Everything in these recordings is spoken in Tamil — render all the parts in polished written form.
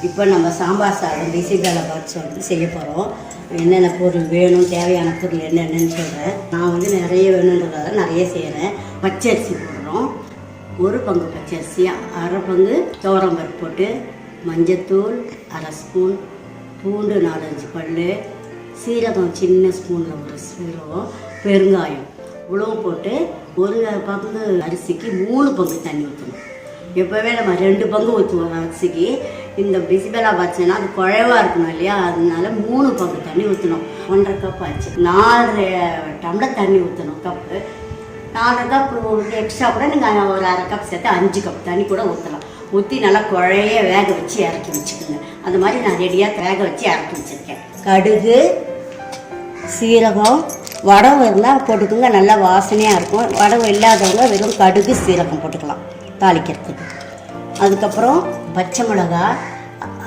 இப்போ நம்ம சாம்பார் சாதம் பிசி பேலை பார்த்து செய்ய போகிறோம். என்னென்ன பொருள் வேணும், தேவையான பொருள் என்னென்னு சொல்கிறேன். நான் வந்து நிறைய வேணுன்றதால நிறைய செய்கிறேன். பச்சரிசி போடுறோம், 1 பங்கு பச்சரிசி, 1/2 பங்கு துவரம்பருப்பு போட்டு, மஞ்சத்தூள் 1/2 ஸ்பூன், பூண்டு 4-5 பல், சீரகம் சின்ன ஸ்பூனில் 1 சீரகம், பெருங்காயம் இவ்வளோ போட்டு 1 பங்கு அரிசிக்கு 3 பங்கு தண்ணி ஊற்றணும். எப்போவே நம்ம 2 பங்கு ஊற்றுவோம் அரிசிக்கு. இந்த பிசிபெலா வச்சுன்னா அது குழவாக இருக்கணும் இல்லையா, அதனால 3 பங்கு தண்ணி ஊற்றணும். 1.5 கப் ஆச்சு. 4 டம்ளர் தண்ணி ஊற்றணும். கப்பு 4 கப் எக்ஸ்ட்ரா கூட நீங்கள் ஒரு 1/2 கப் சேர்த்து 5 கப் தண்ணி கூட ஊற்றலாம். ஊற்றி நல்லா குழைய வேக வச்சு இறக்கி வச்சுக்கோங்க. அந்த மாதிரி நான் ரெடியாக வேக வச்சு இறக்கி வச்சுருக்கேன். கடுகு, சீரகம், வடகம் இருந்தால் போட்டுக்கோங்க, நல்லா வாசனையாக இருக்கும். வடகம் இல்லாதவங்க வெறும் கடுகு சீரகம் போட்டுக்கலாம் தாளிக்கிறதுக்கு. அதுக்கப்புறம் பச்சை மிளகா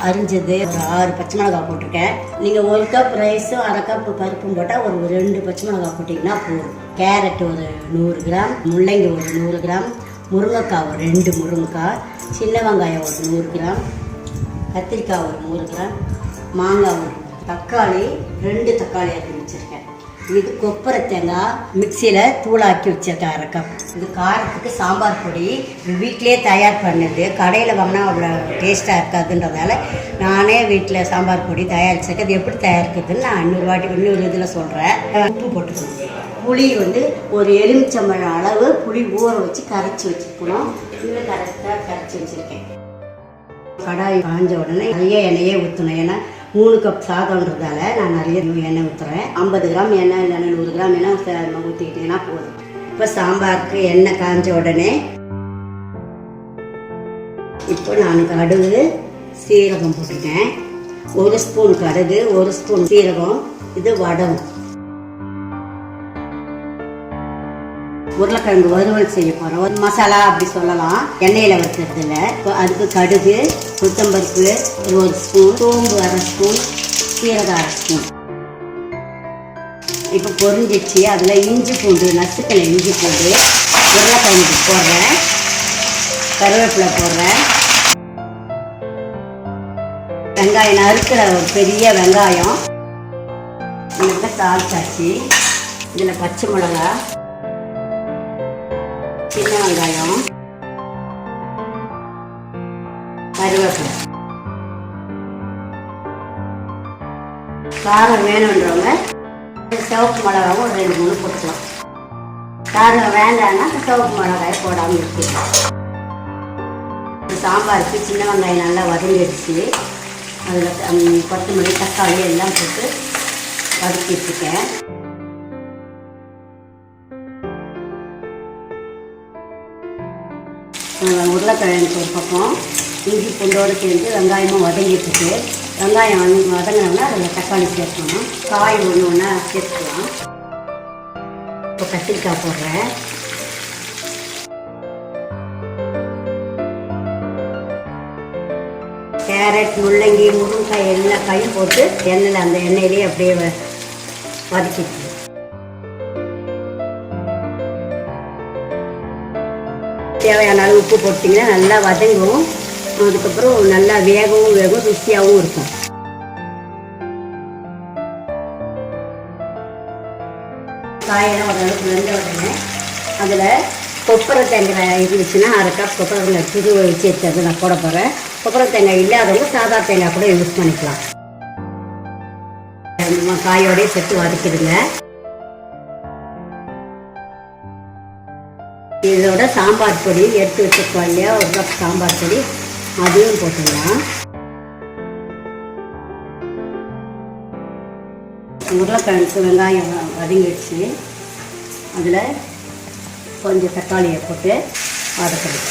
அரிஞ்சது ஒரு 6 பச்சை மிளகா போட்டிருக்கேன். நீங்கள் 1 கப் ரைஸும் 1/2 கப் பருப்பும் போட்டால் ஒரு 2 பச்சை மிளகா போட்டிங்கன்னா போதும். கேரட் ஒரு 100 கிராம், முள்ளங்கி ஒரு 100 கிராம், முருங்கைக்காய் ஒரு 2 முருங்கைக்காய், சின்ன வெங்காயம் ஒரு 100 கிராம், கத்திரிக்காய் ஒரு 100 கிராம், மாங்காய் ஒரு, தக்காளி 2 தக்காளி ஆக்கி வச்சுருக்கேன். இது கொப்பரை தேங்காய் மிக்சியில் தூளாக்கி வச்சுருக்கேன் 1/2 கப். இது காரத்துக்கு சாம்பார் பொடி வீட்டிலே தயார் பண்ணது. கடையில் வாங்கினா அவ்வளோ டேஸ்ட்டாக இருக்காதுன்றதால நானே வீட்டில் சாம்பார் பொடி தயாரிச்சிருக்கேன். அது எப்படி தயாரிக்கிறதுன்னு நான் இன்னொரு இதில் சொல்கிறேன். உப்பு போட்டுக்கணும். புளி வந்து ஒரு எலுமிச்சம்பழம் அளவு புளி ஊற வச்சு கரைச்சி வச்சுக்கணும். இன்னும் கரெக்டாக கரைச்சி வச்சுருக்கேன். கடாய் காஞ்ச உடனே நிறைய எண்ணெயே ஊற்றணும். ஏன்னா 3 கப் சாதம்ன்றதால நான் நிறைய எண்ணெய் ஊற்றுறேன். 50 கிராம் எண்ணெய் இல்லைன்னா 100 கிராம் எண்ணெய் ஊற்றிக்கிட்டிங்கன்னா போதும். இப்போ சாம்பாருக்கு எண்ணெய் காஞ்ச உடனே இப்போ நான் கடுகு சீரகம் போட்டுட்டேன். 1 ஸ்பூன் கடுகு, 1 ஸ்பூன் சீரகம். இது வடகம். உருளைக்கிழங்கு வறுவல் செய்ய போகிறோம். ஒரு மசாலா அப்படி சொல்லலாம், எண்ணெயில் வறுக்கிறது இல்லை. இப்போ அதுக்கு கடுகு, உளுத்தம்பருப்பு 1 ஸ்பூன், சோம்பு 1/2 ஸ்பூன், சீரகம் 1/2 ஸ்பூன். இப்போ பொரிஞ்சிச்சு. அதில் இஞ்சி பூண்டு, நசுக்கலை இஞ்சி பூண்டு, உருளைக்கிழங்கு போடுறேன், கருவேப்பிலை போடுறேன், வெங்காயம் நறுக்கிற ஒரு பெரிய வெங்காயம், இதில் தாளிச்சாச்சு. இதில் பச்சை மிளகா, சின்ன வெங்காயம், கருவேப்பிலை. காரம் வேணுன்றவங்க சிவப்பு மிளகாவும் ஒரு 2-3 போட்டுக்கலாம். காரம் வேண்டாம்னா சிவப்பு மிளகாய் போடாமல் இருக்கலாம். சாம்பாருக்கு சின்ன வெங்காயம் நல்லா வதங்கிடுச்சு. அதில் கொத்தமல்லி, தக்காளி எல்லாம் போட்டு வதக்கி வச்சுருக்கேன். உருளைக்கிழங்கு ஒரு பக்கம், இஞ்சி பூண்டோடு சேர்ந்து வெங்காயமும் வதங்கிட்டு, வெங்காயம் வதங்கினோம்னா அதில் தக்காளி சேர்க்கணும். காய் ஒன்று சேர்த்துக்கலாம். இப்போ கத்திரிக்காய் போடுறேன். கேரட், முள்ளங்கி, முருங்கைக்காய் எல்லா காயும் போட்டு எண்ணெயில் அந்த எண்ணெயிலே அப்படியே வதக்கிட்டு தேவையான அளவு உப்பு போட்டிங்கன்னா நல்லா வதங்கும். அதுக்கப்புறம் நல்லா வேகவும் ருசியாகவும் இருக்கும். காயெல்லாம் ஓரளவுக்கு வெந்த உடனே அதில் கொப்பரை தேங்காய் இருந்துச்சுன்னா 1/2 கப் கொப்பரை தேங்காய் புது வச்சு வச்சது நான் போட போகிறேன். கொப்பரை தேங்காய் இல்லாதவங்க சாதா தேங்காய் கூட யூஸ் பண்ணிக்கலாம். காயோடய சேர்த்து வதக்கிடுங்க. இதோட சாம்பார் பொடி எடுத்து வச்சுருக்கோம் இல்லையா, 1 கப் சாம்பார் பொடி, அதையும் போட்டுடலாம். உருளைக்கிழங்கு வெங்காயம் வதங்கிடுச்சு. அதில் கொஞ்சம் தக்காளியை போட்டு வதக்கணும்.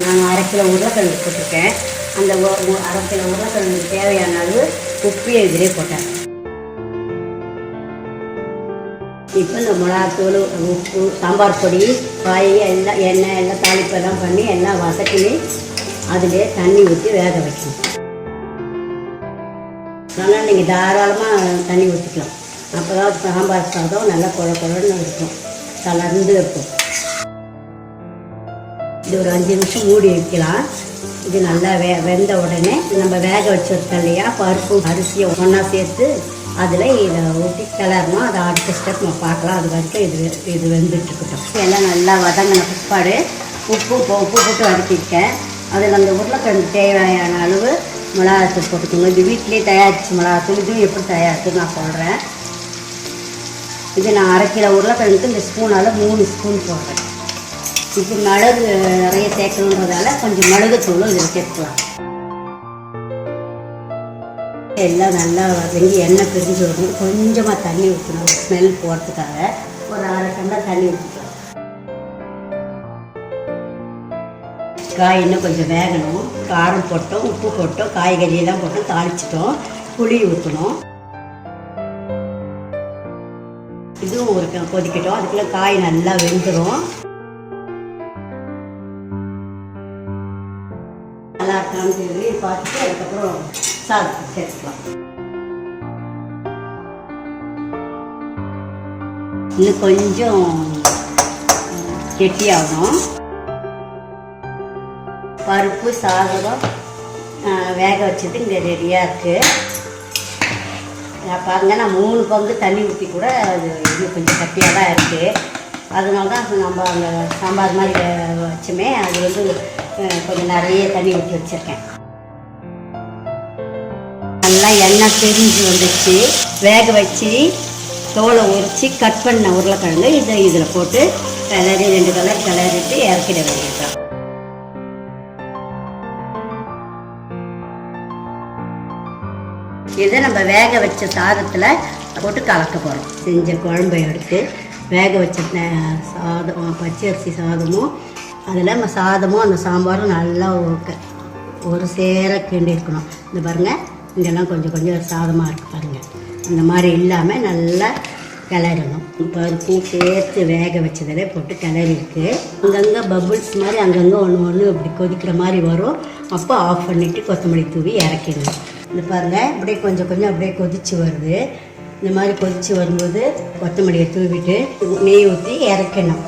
நான் 1/2 கிலோ உருளைக்கிழங்கு போட்டிருக்கேன். அந்த 1/2 கிலோ உருளைக்கிழங்கு தேவையான அளவு உப்பையை இதிலே போட்டேன். இப்போ இந்த மிளகாத்தூள், உப்பு, சாம்பார் பொடி, காய் எல்லாம் எண்ணெய் எல்லாம் தாளிப்பெல்லாம் பண்ணி எல்லாம் வதக்கி அதிலே தண்ணி ஊற்றி வேக வைக்கணும். அதனால் நீங்கள் தாராளமாக தண்ணி ஊற்றிக்கலாம். அப்போ தான் சாம்பார் சாதம் நல்லா குழன்னு இருக்கும், தளர்ந்து இருக்கும். இது ஒரு 5 நிமிஷம் மூடி வைக்கலாம். இது நல்லா வெந்த உடனே நம்ம வேக வச்சுருக்கோம் இல்லையா பருப்பு அரிசியை ஒன்றா சேர்த்து அதில் இதை ஊற்றி கிளறணும். அதை அடுத்த ஸ்டெப் நம்ம பார்க்கலாம். அது வரைக்கும் இது வெந்துட்டுருக்கட்டும். எல்லாம் நல்லா வதங்கின பிற்பாடு உப்பு போட்டு வதக்கியிருக்கேன். அதில் அந்த உருளைக்கிழங்கு தேவையான அளவு மிளகாத்தூள் போட்டுக்கோங்க. இது வீட்டிலே தயாரிச்சு மிளகாத்தூள். இதுவும் எப்படி தயாரித்து நான் சொல்கிறேன். இது நான் 1/2 கிலோ உருளைக்கிழங்குக்கு இந்த ஸ்பூனால் 3 ஸ்பூன் போடுறேன். இப்போ மிளகு நிறைய சேர்க்கணுன்றதால கொஞ்சம் மிளகுத்தூளும் இதில் சேர்த்துக்கலாம். எல்லாம் நல்லா வதங்கி எண்ணெய் பிரிஞ்சு வரும். கொஞ்சமாக தண்ணி ஊற்றணும் ஸ்மெல் போகிறதுக்காக. ஒரு 1/2 டம்ளர் தண்ணி ஊற்றிக்கலாம். காய் இன்னும் கொஞ்சம் வேகணும். காரம் போட்டோம், உப்பு போட்டோம், காய்கறியெல்லாம் போட்டு தாளிச்சிட்டோம். புளி ஊற்றணும். இதுவும் ஒரு கொதிக்கட்டும். அதுக்குள்ளே காய் நல்லா வெந்துடும். நல்லா இருக்கான்னு சொல்லி பார்த்துட்டு அதுக்கப்புறம் சாதத்தை சேர்த்துக்கலாம். இன்னும் கொஞ்சம் கெட்டியாகணும். பருப்பு சாதம் வேக வச்சது இங்கே ரெடியாக இருக்குது. பாருங்க, நான் 3 பங்கு தண்ணி ஊற்றி கூட அது இன்னும் கொஞ்சம் கட்டியாக தான் இருக்குது. அதனால தான் நம்ம அந்த சாம்பார் மாதிரி வச்சுமே அது கொஞ்சம் நிறைய தண்ணி ஊற்றி வச்சுருக்கேன். நல்லா எண்ணெய் பிரிஞ்சு வந்துச்சு. வேக வச்சு தோலை உரித்து கட் பண்ண உருளைக்கிழங்கு இதில் போட்டு கிளறி 2 கலர் கிளறிட்டு இறக்கிட வேண்டியதுதான். இதை நம்ம வேக வச்ச சாதத்தில் போட்டு கலக்க போகிறோம். செஞ்ச குழம்பை எடுத்து வேக வச்ச சாதம் பச்சை அரிசி சாதமும் அதில் சாதமும் அந்த சாம்பாரும் நல்லா ஒரு சேர கிண்டி இருக்கணும். இந்த பாருங்கள், இங்கெல்லாம் கொஞ்சம் கொஞ்சம் சாதமாக இருக்குது பாருங்கள். இந்த மாதிரி இல்லாமல் நல்லா கிளறணும். பருப்பும் சேர்த்து வேக வச்சதிலே போட்டு கிளறி இருக்குது. அங்கங்கே பபுள்ஸ் மாதிரி அங்கங்கே ஒன்று இப்படி கொதிக்கிற மாதிரி வரும். அப்போ ஆஃப் பண்ணிவிட்டு கொத்தமல்லி தூவி இறக்கிடணும். இந்த பாருங்கள், இப்படியே கொஞ்சம் கொஞ்சம் அப்படியே கொதிச்சு வருது. இந்த மாதிரி கொதிச்சு வரும்போது கொத்தமல்லியை தூவிட்டு நெய் ஊற்றி இறக்கணும்.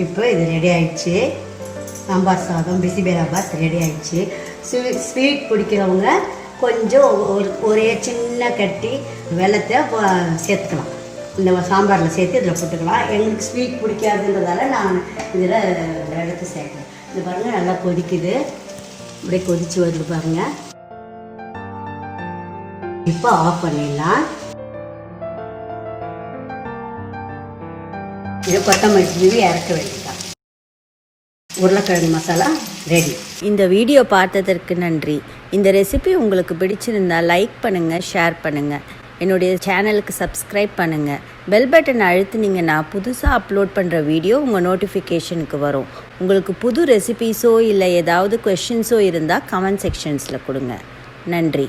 இப்போ இது ரெடி ஆயிடுச்சு. சாம்பார் சாதம் பிசி பேலா பாத் ரெடி ஆயிடுச்சு. ஸ்வீட் பிடிக்கிறவங்க கொஞ்சம் ஒரே சின்ன கட்டி வெல்லத்தை சேர்த்துக்கலாம். இந்த சாம்பாரில் சேர்த்து இதில் போட்டுக்கலாம். எங்களுக்கு ஸ்வீட் பிடிக்காதுன்றதால நான் இதில் எடுத்து சேர்க்குறேன். இது பாருங்கள், நல்லா கொதிக்குது. அப்படியே கொதிச்சு வருது பாருங்கள். இப்போ ஆஃப் பண்ணிடலாம். இது கொத்தமல்லி தூவி இறக்க வேண்டியதான். உருளைக்கிழங்கு மசாலா ரெடி. இந்த வீடியோ பார்த்ததற்கு நன்றி. இந்த ரெசிபி உங்களுக்கு பிடிச்சிருந்தா லைக் பண்ணுங்கள், ஷேர் பண்ணுங்கள். என்னுடைய சேனலுக்கு சப்ஸ்கிரைப் பண்ணுங்கள். பெல் பட்டன் அழுத்துனீங்கன்னா புதுசாக அப்லோட் பண்ணுற வீடியோ உங்கள் நோட்டிஃபிகேஷனுக்கு வரும். உங்களுக்கு புது ரெசிபீஸோ இல்லை ஏதாவது கொஷின்ஸோ இருந்தால் கமெண்ட் செக்ஷன்ஸில் கொடுங்க. நன்றி.